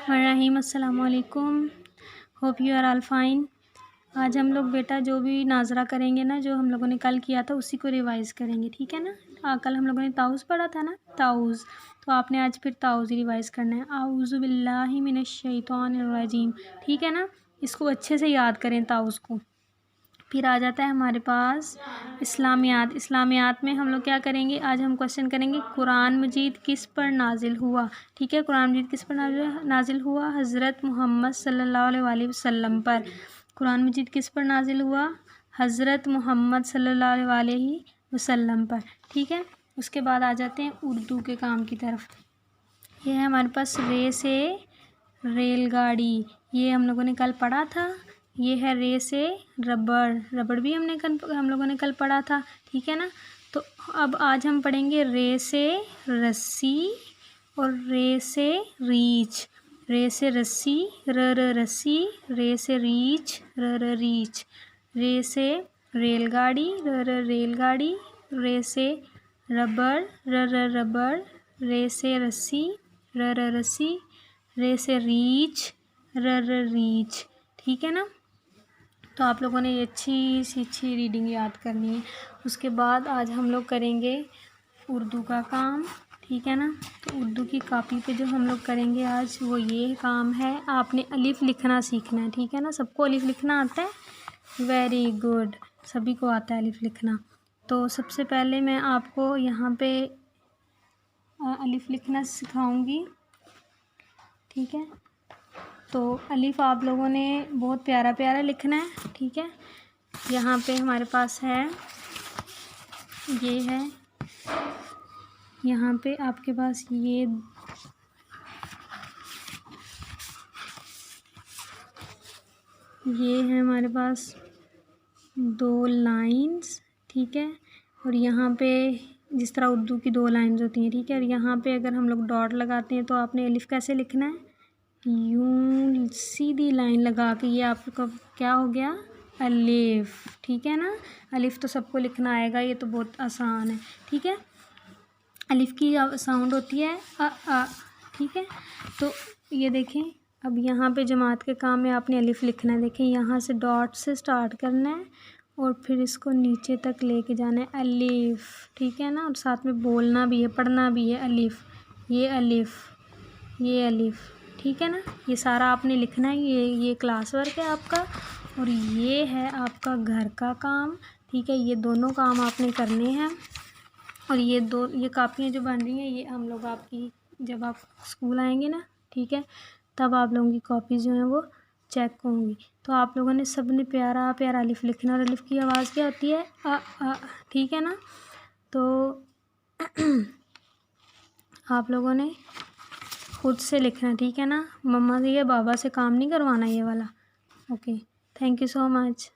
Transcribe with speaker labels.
Speaker 1: बिस्मिल्लाहिर्रहमानिर्रहीम। अस्सलाम वालेकुम। Hope you are all fine. आज हम लोग बेटा जो भी नाजरा करेंगे ना, जो हम लोगों ने कल किया था उसी को रिवाइज़ करेंगे, ठीक है ना। कल हम लोगों ने ताउज़ पढ़ा था ना, ताउज़, तो आपने आज फिर ताउज़ रिवाइज़ करना है। आऊज़ु बिल्लाहि मिनश शैतानिर रजीम, ठीक है ना। इसको अच्छे से याद करें ताउज़ को। फिर आ जाता है हमारे पास इस्लामियात। इस्लामियात में हम लोग क्या करेंगे, आज हम क्वेश्चन करेंगे कुरान मजीद किस पर नाजिल हुआ, ठीक है। कुरान मजीद किस पर नाजिल हुआ? हज़रत मोहम्मद सल्लल्लाहु अलैहि वसल्लम पर। कुरान मजीद किस पर नाजिल हुआ? हज़रत मोहम्मद सल्लल्लाहु अलैहि वसल्लम पर, ठीक है। उसके बाद आ जाते हैं उर्दू के काम की तरफ। ये है हमारे पास रे से रेलगाड़ी, ये हम लोगों ने कल पढ़ा था। ये है रे से रबड़, रबड़ भी हम लोगों ने कल पढ़ा था, ठीक है ना। तो अब आज हम पढ़ेंगे रे से रस्सी और रे से रीछ। रे से रस्सी रस्सी, रे से रीछ रीछ, रे से रेलगाड़ी रेलगाड़ी, रे से रबड़ रबड़, रे से रस्सी रस्सी, रे से रीछ रीछ, ठीक है ना। तो आप लोगों ने ये अच्छी रीडिंग याद करनी है। उसके बाद आज हम लोग करेंगे उर्दू का काम, ठीक है ना। तो उर्दू की कॉपी पे जो हम लोग करेंगे आज वो ये काम है, आपने अलिफ़ लिखना सीखना है, ठीक है ना। सबको अलिफ़ लिखना आता है? वेरी गुड, सभी को आता है अलिफ़ लिखना। तो सबसे पहले मैं आपको यहाँ पे अलिफ़ लिखना सिखाऊंगी, ठीक है। तो अलिफ़ आप लोगों ने बहुत प्यारा प्यारा लिखना है, ठीक है। यहाँ पे हमारे पास है, ये है, यहाँ पे आपके पास ये है हमारे पास 2 लाइन्स, ठीक है। और यहाँ पे जिस तरह उर्दू की 2 लाइन्स होती हैं, ठीक है। और यहाँ पे अगर हम लोग डॉट लगाते हैं तो आपने अलिफ़ कैसे लिखना है? यूं सीधी लाइन लगा के, ये आपका क्या हो गया? अलिफ़, ठीक है ना। अलिफ़ तो सबको लिखना आएगा, ये तो बहुत आसान है, ठीक है। अलिफ़ की साउंड होती है अ, ठीक है। तो ये देखें, अब यहाँ पे जमात के काम में आपने अलिफ़ लिखना है। देखें, यहाँ से डॉट से स्टार्ट करना है और फिर इसको नीचे तक लेके जाना है, अलिफ़, ठीक है ना। और साथ में बोलना भी है, पढ़ना भी है, अलिफ़, ये अलिफ़, ये अलिफ़, ठीक है ना। ये सारा आपने लिखना है। ये क्लास वर्क है आपका और ये है आपका घर का काम, ठीक है। ये दोनों काम आपने करने हैं। और ये कापियाँ जो बन रही हैं ये हम लोग आपकी जब आप स्कूल आएंगे ना, ठीक है, तब आप लोगों की कॉपीज़ जो हैं वो चेक होंगी। तो आप लोगों ने सब ने प्यारा प्यारा अलिफ़ लिखना। और अलिफ़ की आवाज़ क्या होती है? अ, ठीक है ना। तो आप लोगों ने खुद से लिखना, ठीक है ना। मम्मा से या बाबा से काम नहीं करवाना ये वाला। Okay, thank you so much.